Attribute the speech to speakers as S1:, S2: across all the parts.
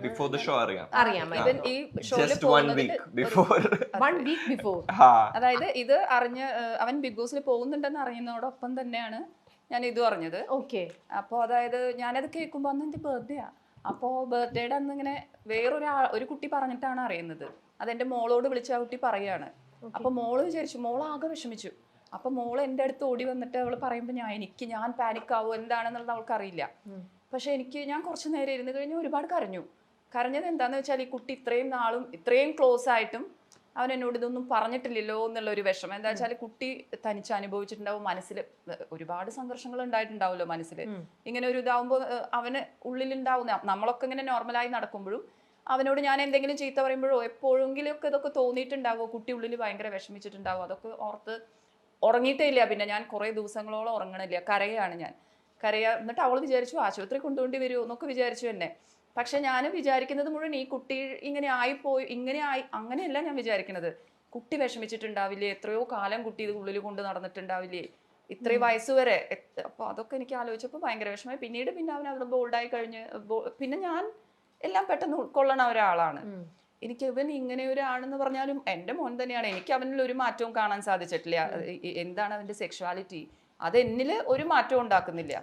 S1: Before the show അറിയാം.
S2: ഇവൻ ഈ ഷോയില്
S1: Just 1 week before.
S2: 1 week before. അതായത് ഇത് അറിഞ്ഞ് അവൻ ബിഗ് ബോസിൽ പോകുന്നുണ്ടെന്ന് അറിയുന്നതോടൊപ്പം തന്നെയാണ് ഞാൻ ഇതും അറിഞ്ഞത്. അപ്പോൾ അതായത് ഞാനത് കേൾക്കുമ്പോൾ അന്ന് എൻ്റെ ബർത്ത്ഡേയാ. അപ്പോൾ ബർത്ത്ഡേയുടെ അന്ന് ഇങ്ങനെ ഒരു കുട്ടി പറഞ്ഞിട്ടാണ് അറിയുന്നത്. അതെൻ്റെ മോളോട് വിളിച്ച് ആ കുട്ടി പറയാണ്. അപ്പോൾ മോള് വിചാരിച്ചു, മോളാകെ വിഷമിച്ചു. അപ്പോൾ മോള് എൻ്റെ അടുത്ത് ഓടി വന്നിട്ട് അവൾ പറയുമ്പോൾ ഞാൻ പാനിക്കാവോ എന്താണെന്നുള്ളത് അവൾക്കറിയില്ല. പക്ഷെ ഞാൻ കുറച്ച് നേരം ഇരുന്ന് കഴിഞ്ഞ് ഒരുപാട് കരഞ്ഞത് എന്താണെന്ന് വെച്ചാൽ ഈ കുട്ടി ഇത്രയും നാളും ഇത്രയും ക്ലോസ് ആയിട്ടും അവൻ എന്നോട് ഇതൊന്നും പറഞ്ഞിട്ടില്ലല്ലോ എന്നുള്ളൊരു വിഷമം. എന്താ വെച്ചാൽ കുട്ടി തനിച്ച് അനുഭവിച്ചിട്ടുണ്ടാവും, മനസ്സിൽ ഒരുപാട് സംഘർഷങ്ങൾ ഉണ്ടായിട്ടുണ്ടാവുമല്ലോ മനസ്സിൽ. ഇങ്ങനെ ഒരു ഇതാവുമ്പോൾ അവന് ഉള്ളിലുണ്ടാവുന്ന നമ്മളൊക്കെ ഇങ്ങനെ നോർമലായി നടക്കുമ്പോഴും അവനോട് ഞാൻ എന്തെങ്കിലും ചീത്ത പറയുമ്പോഴോ എപ്പോഴെങ്കിലും ഒക്കെ ഇതൊക്കെ തോന്നിയിട്ടുണ്ടാവുമോ, കുട്ടി ഉള്ളിൽ ഭയങ്കര വിഷമിച്ചിട്ടുണ്ടാവും. അതൊക്കെ ഓർത്ത് ഉറങ്ങിയിട്ടേ ഇല്ല. പിന്നെ ഞാൻ കുറേ ദിവസങ്ങളോളം ഉറങ്ങണില്ല, കരയാണ് ഞാൻ. എന്നിട്ട് അവൾ വിചാരിച്ചു ആശുപത്രി കൊണ്ടുപോണ്ടി വരുമോ എന്നൊക്കെ വിചാരിച്ചു എന്നെ. പക്ഷെ ഞാൻ വിചാരിക്കുന്നത് മുഴുവൻ ഈ കുട്ടി ഇങ്ങനെ അങ്ങനെയല്ല ഞാൻ വിചാരിക്കുന്നത്. കുട്ടി വിഷമിച്ചിട്ടുണ്ടാവില്ലേ, എത്രയോ കാലം കുട്ടി ഇത് ഉള്ളിൽ കൊണ്ട് നടന്നിട്ടുണ്ടാവില്ലേ, ഇത്രയും വയസ്സ് വരെ. അപ്പോൾ അതൊക്കെ എനിക്ക് ആലോചിച്ചപ്പോൾ ഭയങ്കര വിഷമമായി. പിന്നെ അവൻ അവിടെ ബോൾഡായി കഴിഞ്ഞ് പിന്നെ ഞാൻ എല്ലാം പെട്ടെന്ന് ഉൾക്കൊള്ളണ ഒരാളാണ്. എനിക്ക് ഇവൻ ഇങ്ങനെ ഒരാണെന്ന് പറഞ്ഞാലും എൻ്റെ മോൻ തന്നെയാണ്. എനിക്ക് അവനിൽ ഒരു മാറ്റവും കാണാൻ സാധിച്ചിട്ടില്ല. എന്താണ് അവൻ്റെ സെക്ഷുവാലിറ്റി, അത് എന്നില് ഒരു മാറ്റവും ഉണ്ടാക്കുന്നില്ല.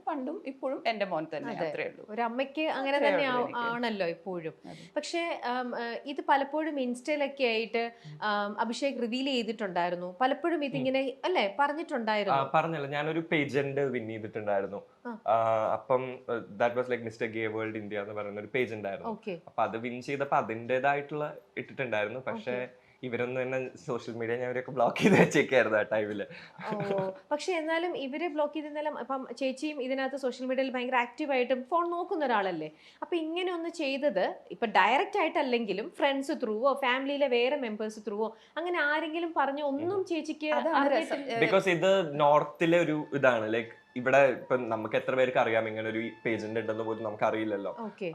S2: പണ്ടും ഇപ്പോഴും എന്റെ മോൻ തന്നെ. അത്രേ ഉള്ളൂ.
S3: ഒരു അമ്മയ്ക്ക് അങ്ങനെ തന്നെ ആണല്ലോ ഇപ്പോഴും. പക്ഷെ ഇത് പലപ്പോഴും ഇൻസ്റ്റയിലൊക്കെ ആയിട്ട് അഭിഷേക് റിവീൽ ചെയ്തിട്ടുണ്ടായിരുന്നു. പലപ്പോഴും ഇതിങ്ങനെ അല്ലേ പറഞ്ഞിട്ടുണ്ടായിരുന്നു.
S1: ഞാനൊരു പേജന്റ് വിൻ ചെയ്തിട്ടുണ്ടായിരുന്നു. അപ്പം that was like mister gay world India എന്ന് പറയുന്ന ഒരു പേജ് ഉണ്ടായിരുന്നു. അപ്പൊ അത് വിൻ ചെയ്തപ്പോ അതിൻ്റെതായിട്ടുള്ള ഇട്ടിട്ടുണ്ടായിരുന്നു. പക്ഷെ ഇവരൊന്നും തന്നെ സോഷ്യൽ മീഡിയ ഞാൻ ഇവരൊക്കെ ബ്ലോക്ക് ചെയ്ത് വെച്ചേക്കായിരുന്നു ആ ടൈമില്.
S3: പക്ഷെ എന്നാലും ഇവരെ ബ്ലോക്ക് ചെയ്തെന്നാലും ഇപ്പം ചേച്ചിയും ഇതിനകത്ത് സോഷ്യൽ മീഡിയയിൽ ഭയങ്കര ആക്റ്റീവായിട്ടും ഫോൺ നോക്കുന്ന ഒരാളല്ലേ. അപ്പൊ ഇങ്ങനെ ഒന്ന് ചെയ്തത് ഇപ്പൊ ഡയറക്റ്റ് ആയിട്ടല്ലെങ്കിലും ഫ്രണ്ട്സ് ത്രൂവോ ഫാമിലിയിലെ വേറെ മെമ്പേഴ്സ് ത്രൂവോ അങ്ങനെ ആരെങ്കിലും പറഞ്ഞ ഒന്നും ചേച്ചിക്ക്?
S1: ബിക്കോസ് ഇത് നോർത്തിലെ ഒരു ഇതാണ്. ലൈക്ക് ഇവിടെ ഇപ്പൊ നമുക്ക് എത്ര പേർക്ക് അറിയാം ഇങ്ങനെ ഒരു പേജന്റ് ഉണ്ടെന്ന് പോലും നമുക്ക് അറിയില്ലല്ലോ.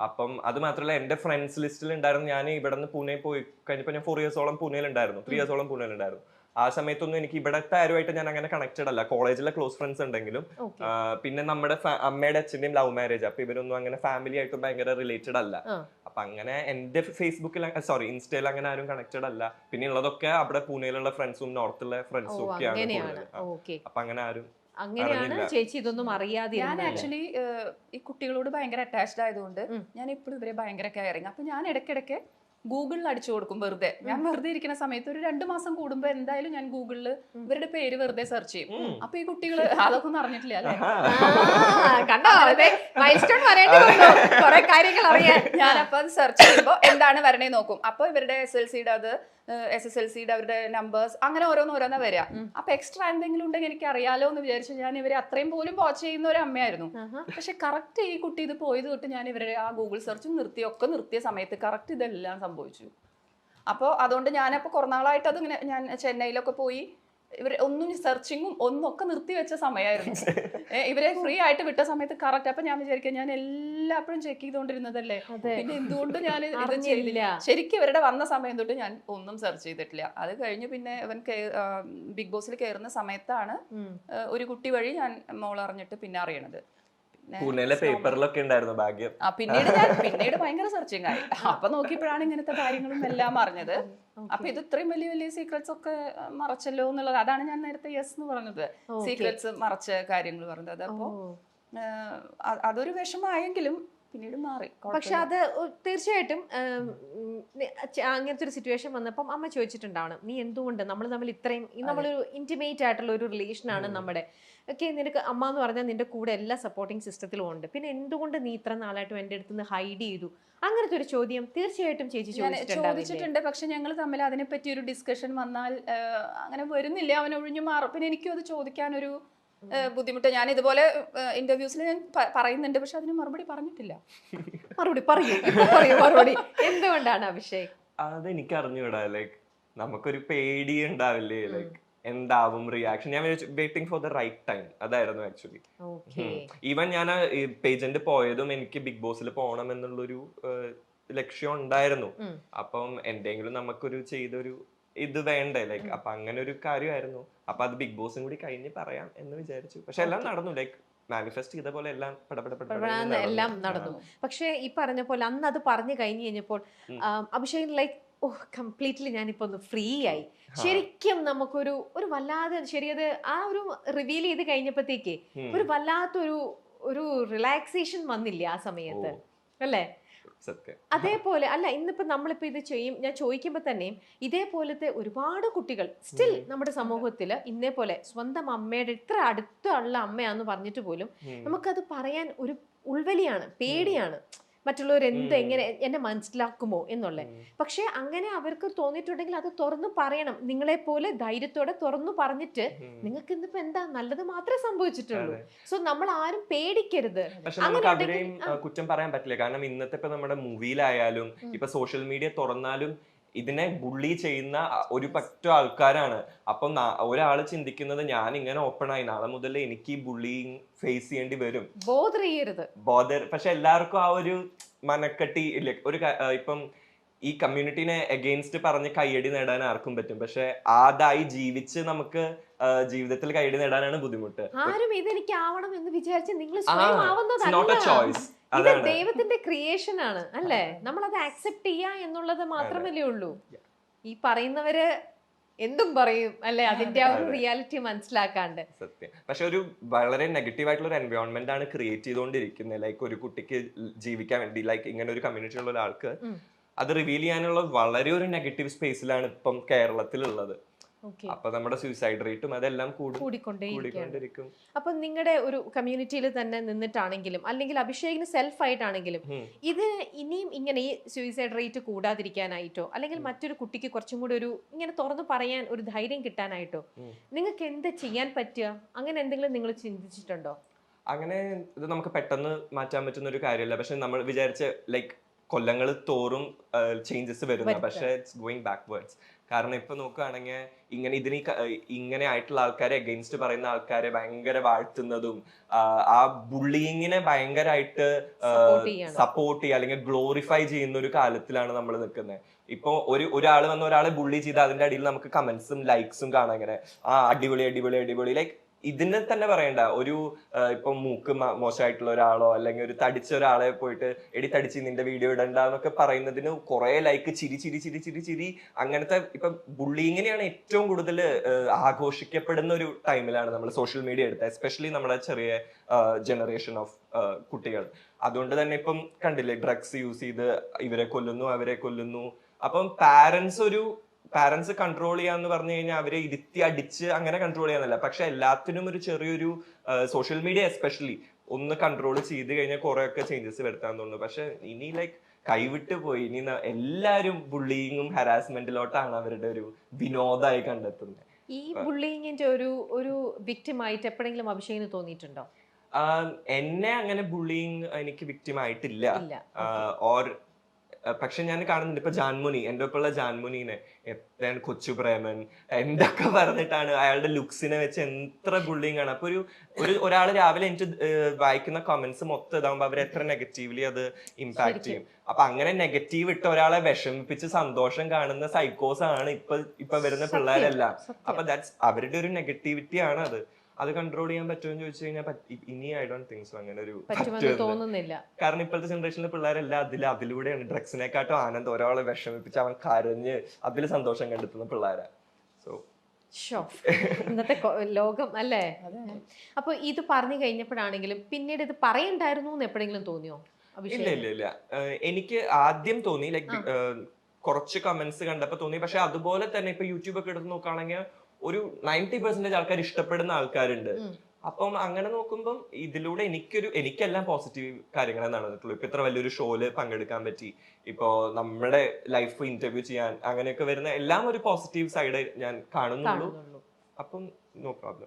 S1: അപ്പം അത് മാത്രമല്ല എന്റെ ഫ്രണ്ട്സ് ലിസ്റ്റിൽ ഉണ്ടായിരുന്നു. ഞാൻ ഇവിടെ നിന്ന് പൂനെ പോയി കഴിഞ്ഞപ്പോ ഞാൻ 4 ഇയേഴ്സോളം പൂനെയിലുണ്ടായിരുന്നു, 3 ഇയേഴ്സോളം പൂനെയിലുണ്ടായിരുന്നു. ആ സമയത്തൊന്നും എനിക്ക് ഇവിടത്തെ ആരുമായിട്ട് ഞാൻ അങ്ങനെ കണക്റ്റഡ് അല്ല. കോളേജിലെ ക്ലോസ് ഫ്രണ്ട്സ് ഉണ്ടെങ്കിലും പിന്നെ നമ്മുടെ അമ്മയുടെ അച്ഛന്റെയും ലവ് മാരേജ്. അപ്പൊ ഇവരൊന്നും അങ്ങനെ ഫാമിലി ആയിട്ടും ഭയങ്കര റിലേറ്റഡ് അല്ല. അപ്പൊ അങ്ങനെ എന്റെ ഇൻസ്റ്റയിൽ അങ്ങനെ ആരും കണക്റ്റഡ് അല്ല. പിന്നെ ഉള്ളതൊക്കെ അവിടെ പൂനെയിലുള്ള ഫ്രണ്ട്സും നോർത്തിലെ ഫ്രണ്ട്സും ഒക്കെയാണ്. അപ്പൊ അങ്ങനെ ആരും
S3: അങ്ങനെയാണ് ചേച്ചി ഇതൊന്നും അറിയാതെ.
S2: ഞാൻ ആക്ച്വലി ഈ കുട്ടികളോട് ഭയങ്കര അറ്റാച്ച്ഡ് ആയതുകൊണ്ട് ഞാൻ എപ്പോഴും ഇവരെ ഭയങ്കര കെയറിങ്. അപ്പൊ ഞാൻ ഇടയ്ക്കിടയ്ക്ക് ഗൂഗിളിൽ അടിച്ചു കൊടുക്കും. ഞാൻ വെറുതെ ഇരിക്കുന്ന സമയത്ത് ഒരു 2 മാസം കൂടുമ്പോ എന്തായാലും ഞാൻ ഗൂഗിളിൽ ഇവരുടെ പേര് വെറുതെ സെർച്ച് ചെയ്യും. അപ്പൊ ഈ കുട്ടികൾ അതൊക്കെ ഒന്നും അറിഞ്ഞിട്ടില്ല അല്ലേ. ഞാനപ്പോ അത് സെർച്ച് ചെയ്യുമ്പോ എന്താണ് വരണേ നോക്കും. അപ്പൊ ഇവരുടെ SSLCയുടെ അവരുടെ നമ്പേഴ്സ് അങ്ങനെ ഓരോന്നോരോന്നാ വരിക. അപ്പൊ എക്സ്ട്രാ എന്തെങ്കിലും ഉണ്ടെങ്കിൽ എനിക്ക് അറിയാലോ എന്ന് വിചാരിച്ചു ഞാൻ ഇവരെ അത്രയും പോലും വാച്ച് ചെയ്യുന്ന ഒരു അമ്മയായിരുന്നു. പക്ഷെ കറക്റ്റ് ഈ കുട്ടി ഇത് പോയത് തൊട്ട് ഞാൻ ഇവരുടെ ആ ഗൂഗിൾ സെർച്ചും നിർത്തിയ സമയത്ത് കറക്റ്റ് ഇതെല്ലാം സംഭവിച്ചു. അപ്പോൾ അതുകൊണ്ട് ഞാനപ്പോൾ കുറേ നാളായിട്ട് അതിങ്ങനെ ഞാൻ ചെന്നൈയിലൊക്കെ പോയി ഒന്നും സെർച്ചിങ്ങും ഒന്നൊക്കെ നിർത്തി വെച്ച സമയമായിരുന്നു. ഇവരെ ഫ്രീ ആയിട്ട് വിട്ട സമയത്ത് കറക്റ്റ്. അപ്പൊ ഞാൻ വിചാരിക്കാം ഞാൻ എല്ലാപ്പോഴും ചെക്ക് ചെയ്തുകൊണ്ടിരുന്നതല്ലേ, പിന്നെ എന്തുകൊണ്ട് ഞാൻ ഇത് ചെയ്തില്ല. ശരിക്കും ഇവരുടെ വന്ന സമയം തൊട്ട് ഞാൻ ഒന്നും സെർച്ച് ചെയ്തിട്ടില്ല. അത് കഴിഞ്ഞ് പിന്നെ ഇവൻ ബിഗ് ബോസിൽ കയറുന്ന സമയത്താണ് ഒരു കുട്ടി വഴി ഞാൻ മോൾ അറിഞ്ഞിട്ട് പിന്നെ അറിയണത്.
S1: പൂനെയിലെ പേപ്പറിലൊക്കെ ഉണ്ടായിരുന്നു ഭാഗ്യം.
S2: പിന്നീട് ഭയങ്കര സെർച്ചിങ് ആയി. അപ്പൊ നോക്കിയപ്പോഴാണ് ഇങ്ങനത്തെ കാര്യങ്ങളും എല്ലാം അറിഞ്ഞത്. അപ്പൊ ഇത് ഇത്രയും വലിയ വലിയ സീക്രട്സ് ഒക്കെ മറച്ചല്ലോ എന്നുള്ളത്. അതാണ് ഞാൻ നേരത്തെ യെസ് എന്ന് പറഞ്ഞത്, സീക്രട്സ് മറച്ച കാര്യങ്ങൾ പറഞ്ഞത്. അപ്പോ അതൊരു വിഷമമായെങ്കിലും പിന്നീട് മാറി.
S3: പക്ഷെ അത് തീർച്ചയായിട്ടും അങ്ങനത്തെ ഒരു സിറ്റുവേഷൻ വന്നപ്പം അമ്മ ചോദിച്ചിട്ടുണ്ടാവണം, നീ എന്തുകൊണ്ട് നമ്മൾ തമ്മിൽ ഇത്രയും നമ്മളൊരു ഇന്റിമേറ്റ് ആയിട്ടുള്ള ഒരു റിലേഷനാണ് നമ്മുടെ ഒക്കെ, നിനക്ക് അമ്മ എന്ന് പറഞ്ഞാൽ നിന്റെ കൂടെ എല്ലാ സപ്പോർട്ടിങ് സിസ്റ്റത്തിലും ഉണ്ട്, പിന്നെ എന്തുകൊണ്ട് നീ ഇത്ര നാളായിട്ടും എൻ്റെ അടുത്ത് നിന്ന് ഹൈഡ് ചെയ്തു? അങ്ങനത്തെ ഒരു ചോദ്യം തീർച്ചയായിട്ടും ചേച്ചി
S2: ചോദിച്ചിട്ടുണ്ട്. പക്ഷെ ഞങ്ങൾ തമ്മിൽ അതിനെപ്പറ്റി ഒരു ഡിസ്കഷൻ വന്നാൽ അങ്ങനെ വരുന്നില്ല, അവൻ ഒഴിഞ്ഞു മാറും. പിന്നെ എനിക്കും അത് ചോദിക്കാനൊരു ബുദ്ധിമുട്ട്. ഞാൻ ഇതുപോലെ ഇന്റർവ്യൂസിൽ ഞാൻ പറയുന്നുണ്ട്, പക്ഷെ അതിന് മറുപടി പറഞ്ഞിട്ടില്ല.
S3: മറുപടി എന്തുകൊണ്ടാണ് അഭിഷേക്?
S1: അതെനിക്ക് അറിഞ്ഞൂടാ. ലൈക്ക് നമുക്കൊരു പേടി ഉണ്ടാവില്ലേ, ലൈക്ക് എന്താവും റിയാക്ഷൻ. ഞാൻ waiting for the right time, അതായിരുന്നു ആക്ച്വലി. ഈവൻ ഞാൻ പേജന്റ് പോയതും എനിക്ക് ബിഗ് ബോസിൽ പോകണം എന്നുള്ളൊരു ലക്ഷ്യം ഉണ്ടായിരുന്നു. അപ്പം എന്തെങ്കിലും നമുക്കൊരു ചെയ്തൊരു ഇത് വേണ്ടേ, ലൈക്ക് അപ്പൊ അങ്ങനെ ഒരു കാര്യമായിരുന്നു. അപ്പൊ അത് ബിഗ് ബോസും കൂടി കഴിഞ്ഞ് പറയാം എന്ന് വിചാരിച്ചു. പക്ഷെ എല്ലാം നടന്നു. ലൈക്ക് മാനിഫെസ്റ്റ് ചെയ്ത പോലെ എല്ലാം
S3: എല്ലാം നടന്നു. പക്ഷെ ഈ പറഞ്ഞ പോലെ അന്ന് അത് പറഞ്ഞു കഴിഞ്ഞു കഴിഞ്ഞപ്പോൾ അഭിഷേക് ലൈക്ക് കംപ്ലീറ്റ്ലി ഞാനിപ്പോ ഒന്ന് ഫ്രീ ആയി. ശരിക്കും നമുക്കൊരു വല്ലാതെ ശരിയത് ആ ഒരു റിവീൽ ചെയ്ത് കഴിഞ്ഞപ്പോഴത്തേക്ക് ഒരു വല്ലാത്തൊരു റിലാക്സേഷൻ വന്നില്ലേ ആ സമയത്ത് അല്ലേ? അതേപോലെ അല്ല ഇന്നിപ്പോ നമ്മളിപ്പോ ഇത് ചെയ്യും, ഞാൻ ചോദിക്കുമ്പോ തന്നെയും ഇതേപോലത്തെ ഒരുപാട് കുട്ടികൾ സ്റ്റിൽ നമ്മുടെ സമൂഹത്തില് ഇന്നേപോലെ സ്വന്തം അമ്മയുടെ ഇത്ര അടുത്തുള്ള അമ്മയാന്ന് പറഞ്ഞിട്ട് പോലും നമുക്കത് പറയാൻ ഒരു ഉൾവലിയാണ്, പേടിയാണ്. മറ്റുള്ളവർ എങ്ങനെ എന്നെ മനസ്സിലാക്കുമോ എന്നുള്ളത്. പക്ഷെ അങ്ങനെ അവർക്ക് തോന്നിയിട്ടുണ്ടെങ്കിൽ അത് തുറന്നു പറയണം. നിങ്ങളെ പോലെ ധൈര്യത്തോടെ തുറന്നു പറഞ്ഞിട്ട് നിങ്ങൾക്ക് ഇന്നിപ്പോ എന്താ നല്ലത് മാത്രമേ സംഭവിച്ചിട്ടുള്ളൂ. സോ നമ്മൾ ആരും പേടിക്കരുത്.
S1: പക്ഷെ നമുക്ക് അവരെയും കുറ്റം പറയാൻ പറ്റില്ല. കാരണം ഇന്നത്തെ ഇപ്പൊ നമ്മുടെ മൂവിയിലായാലും ഇപ്പൊ സോഷ്യൽ മീഡിയ തുറന്നാലും ഇതിനെ ബുള്ളി ചെയ്യുന്ന ഒരു പറ്റം ആൾക്കാരാണ്. അപ്പം ഒരാള് ചിന്തിക്കുന്നത് ഞാൻ ഇങ്ങനെ ഓപ്പൺ ആയി നാളെ മുതൽ എനിക്ക് ഈ ബുള്ളിങ് ഫേസ് ചെയ്യേണ്ടി വരും, പക്ഷെ എല്ലാവർക്കും ആ ഒരു മനക്കെട്ടി ഇല്ല. ഒരു ഇപ്പം ഈ കമ്മ്യൂണിറ്റിനെ അഗെയിൻസ്റ്റ് പറഞ്ഞ് കയ്യടി നേടാൻ ആർക്കും പറ്റും, പക്ഷെ അതായി ജീവിച്ച് നമുക്ക് ജീവിതത്തിൽ കയ്യടി നേടാനാണ് ബുദ്ധിമുട്ട്.
S3: ആരും ഇതെനിക്ക് ആവണം എന്ന് വിചാരിച്ച് നിങ്ങൾ സ്വയം ആവുന്നതല്ല. ഇത് ദൈവത്തിന്റെ ക്രിയേഷൻ ആണ് അല്ലേ? നമ്മൾ അത് ആക്സെപ്റ്റ് ചെയ്യാ എന്നുള്ളത് മാത്രമല്ലേ ഉള്ളൂ. ഈ പറയുന്നവര് എന്തും പറയും അല്ലെ, അതിന്റെ ആ ഒരു റിയാലിറ്റി മനസ്സിലാക്കാണ്ട്.
S1: സത്യം. പക്ഷെ ഒരു വളരെ നെഗറ്റീവ് ആയിട്ടുള്ള ഒരു എൻവയോൺമെന്റ് ആണ് ക്രിയേറ്റ് ചെയ്തുകൊണ്ടിരിക്കുന്നത്. ലൈക്ക് ഒരു കുട്ടിക്ക് ജീവിക്കാൻ വേണ്ടി ലൈക്ക് ഇങ്ങനെ ഒരു കമ്മ്യൂണിറ്റി ഉള്ള ഒരാൾക്ക് അത് റിവീൽ ചെയ്യാനുള്ള വളരെ ഒരു നെഗറ്റീവ് സ്പേസിലാണ് ഇപ്പം കേരളത്തിലുള്ളത്. അപ്പൊ നമ്മുടെ സൂയിസൈഡ് റേറ്റും അതെല്ലാം കൂടിക്കൊണ്ടിരിക്കും.
S3: അപ്പൊ നിങ്ങളുടെ ഒരു കമ്മ്യൂണിറ്റിയിൽ തന്നെ നിന്നിട്ടാണെങ്കിലും അല്ലെങ്കിൽ അഭിഷേകിന് സെൽഫ് ആയിട്ടാണെങ്കിലും ഇത് ഇനിയും ഇങ്ങനെ ഈ സൂയിസൈഡ് റേറ്റ് കൂടാതിരിക്കാനായിട്ടോ അല്ലെങ്കിൽ മറ്റൊരു കുട്ടിക്ക് കുറച്ചും കൂടി ഒരു ഇങ്ങനെ തുറന്നു പറയാൻ ഒരു ധൈര്യം കിട്ടാനായിട്ടോ നിങ്ങൾക്ക് എന്ത് ചെയ്യാൻ പറ്റുക? അങ്ങനെ എന്തെങ്കിലും നിങ്ങൾ ചിന്തിച്ചിട്ടുണ്ടോ?
S1: അങ്ങനെ ഇത് നമുക്ക് പെട്ടെന്ന് മാറ്റാൻ പറ്റുന്ന ഒരു കാര്യമല്ല. പക്ഷെ നമ്മൾ വിചാരിച്ച ലൈക്ക് കൊല്ലങ്ങൾ തോറും ചേഞ്ചസ് വരുന്ന, പക്ഷെ ഇറ്റ്സ് ഗോയിങ് ബാക്ക്വേർഡ്സ്. കാരണം ഇപ്പൊ നോക്കുകയാണെങ്കിൽ ഇങ്ങനെ ആയിട്ടുള്ള ആൾക്കാരെ അഗെയിൻസ്റ്റ് പറയുന്ന ആൾക്കാരെ ഭയങ്കര വാഴ്ത്തുന്നതും ആ ബുള്ളിങ്ങിനെ ഭയങ്കരമായിട്ട് സപ്പോർട്ട് ചെയ്യുക അല്ലെങ്കിൽ ഗ്ലോറിഫൈ ചെയ്യുന്ന ഒരു കാലത്തിലാണ് നമ്മൾ നിൽക്കുന്നത്. ഇപ്പൊ ഒരാൾ വന്ന് ഒരാളെ ബുള്ളി ചെയ്ത് അതിന്റെ അടിയിൽ നമുക്ക് കമന്റ്സും ലൈക്സും കാണാം. ഇങ്ങനെ അടിപൊളി അടിപൊളി അടിപൊളി ലൈക്ക് ഇതിനെ തന്നെ പറയണ്ട. ഒരു ഇപ്പൊ മൂക്ക് മോശമായിട്ടുള്ള ഒരാളോ അല്ലെങ്കിൽ ഒരു തടിച്ച ഒരാളെ പോയിട്ട് എടി തടിച്ച് നിന്റെ വീഡിയോ ഇടണ്ട എന്നൊക്കെ പറയുന്നതിന് കുറെ ലൈക്ക് ചിരി ചിരി ചിരി ചിരി ചിരി അങ്ങനത്തെ ഇപ്പൊ ബുള്ളിങ്ങിനെയാണ് ഏറ്റവും കൂടുതൽ ആഘോഷിക്കപ്പെടുന്ന ഒരു ടൈമിലാണ് നമ്മൾ സോഷ്യൽ മീഡിയ എടുത്തത്, എസ്പെഷ്യലി നമ്മുടെ ചെറിയ ജനറേഷൻ ഓഫ് കുട്ടികൾ. അതുകൊണ്ട് തന്നെ ഇപ്പം കണ്ടില്ലേ, ഡ്രഗ്സ് യൂസ് ചെയ്ത് ഇവരെ കൊല്ലുന്നു അവരെ കൊല്ലുന്നു. അപ്പം പാരന്റ്സ് കൺട്രോൾ ചെയ്യാന്ന് പറഞ്ഞു കഴിഞ്ഞാൽ അവരെ ഇരുത്തി അടിച്ച് അങ്ങനെ കൺട്രോൾ ചെയ്യാന്നല്ല, പക്ഷെ എല്ലാത്തിനും ഒരു ചെറിയൊരു സോഷ്യൽ മീഡിയ എസ്പെഷ്യലി ഒന്ന് കൺട്രോൾ ചെയ്ത് കഴിഞ്ഞാൽ കുറെ ഒക്കെ ചേഞ്ചസ് വരുത്താൻ തോന്നുന്നു. പക്ഷെ ഇനി ലൈക്ക് കൈവിട്ട് പോയി. ഇനി എല്ലാരും ബുള്ളിങ്ങും ഹരാസ്മെന്റിലോട്ടാണ് അവരുടെ ഒരു വിനോദമായി കണ്ടെത്തുന്നത്.
S3: ഈ ബുള്ളിങ്ങിന്റെ ഒരു വിക്ടിം ആയിട്ട് എപ്പോഴെങ്കിലും അഭിഷേകിന് തോന്നിയിട്ടുണ്ടോ?
S1: എന്നെ അങ്ങനെ ബുള്ളിങ് എനിക്ക് വിക്ടിം ആയിട്ടില്ല. പക്ഷെ ഞാൻ കാണുന്നുണ്ട് ഇപ്പൊ ജാൻമുനി, എന്റെ ഒപ്പമുള്ള ജാൻമുനീനെ കൊച്ചു പ്രേമൻ എന്തൊക്കെ പറഞ്ഞിട്ടാണ് അയാളുടെ ലുക്സിനെ വെച്ച് എത്ര ബുള്ളിങ് ആണ്. അപ്പൊ ഒരാൾ രാവിലെ എനിക്ക് വായിക്കുന്ന കമന്റ്സ് മൊത്തം ഇതാകുമ്പോ അവർ എത്ര നെഗറ്റീവ്ലി അത് ഇമ്പാക്ട് ചെയ്യും. അപ്പൊ അങ്ങനെ നെഗറ്റീവ് ഇട്ട് ഒരാളെ വിഷമിപ്പിച്ച് സന്തോഷം കാണുന്ന സൈക്കോസ് ആണ് ഇപ്പൊ വരുന്ന പിള്ളേരെല്ലാം. അപ്പൊ ദാറ്റ്സ് അവരുടെ ഒരു നെഗറ്റിവിറ്റി ആണ് അത്. അത് കൺട്രോൾ ചെയ്യാൻ പറ്റുമെന്ന് ചോദിച്ചു കഴിഞ്ഞാൽ ഇനി ഐ ഡോണ്ട് തിങ്ക് സോ അങ്ങനെ ഒരു
S3: തോന്നുന്നില്ല.
S1: കാരണം ഇപ്പോഴത്തെ ജനറേഷനിലെ പിള്ളേരെല്ലാം അതിലൂടെയാണ് ഡ്രഗ്സിനെക്കാട്ടും ആനന്ദം. ഒരാളെ വിഷമിപ്പിച്ച് അവൻ കരഞ്ഞ് അതിൽ സന്തോഷം കണ്ടെത്തുന്ന പിള്ളേരാ. സോ
S3: ഇന്നത്തെ ലോകം അല്ലേ? അപ്പൊ ഇത് പറഞ്ഞു കഴിഞ്ഞപ്പോഴാണെങ്കിലും പിന്നീട് ഇത് പറയണ്ടായിരുന്നു എന്ന് എപ്പോഴെങ്കിലും തോന്നിയോ?
S1: ഇല്ല എനിക്ക് ആദ്യം തോന്നി ലൈക്ക് കുറച്ച് കമന്റ്സ് കണ്ടപ്പോ തോന്നി. പക്ഷെ അതുപോലെ തന്നെ ഇപ്പൊ യൂട്യൂബ് ഒക്കെ എടുത്ത് നോക്കുകയാണെങ്കിൽ ഒരു 90% ആൾക്കാർ ഇഷ്ടപ്പെടുന്ന ആൾക്കാരുണ്ട്. അപ്പം അങ്ങനെ നോക്കുമ്പോൾ ഇതിലൂടെ എനിക്കെല്ലാം പോസിറ്റീവ് കാര്യങ്ങളെ നടന്നിട്ടുള്ളൂ. ഇപ്പൊ ഇത്ര വലിയൊരു ഷോയില് പങ്കെടുക്കാൻ പറ്റി, ഇപ്പോ നമ്മുടെ ലൈഫ് ഇന്റർവ്യൂ ചെയ്യാൻ അങ്ങനെയൊക്കെ വരുന്ന എല്ലാം ഒരു പോസിറ്റീവ് സൈഡ് ഞാൻ കാണുന്നുള്ളൂ. അപ്പം നോ പ്രോബ്ലം.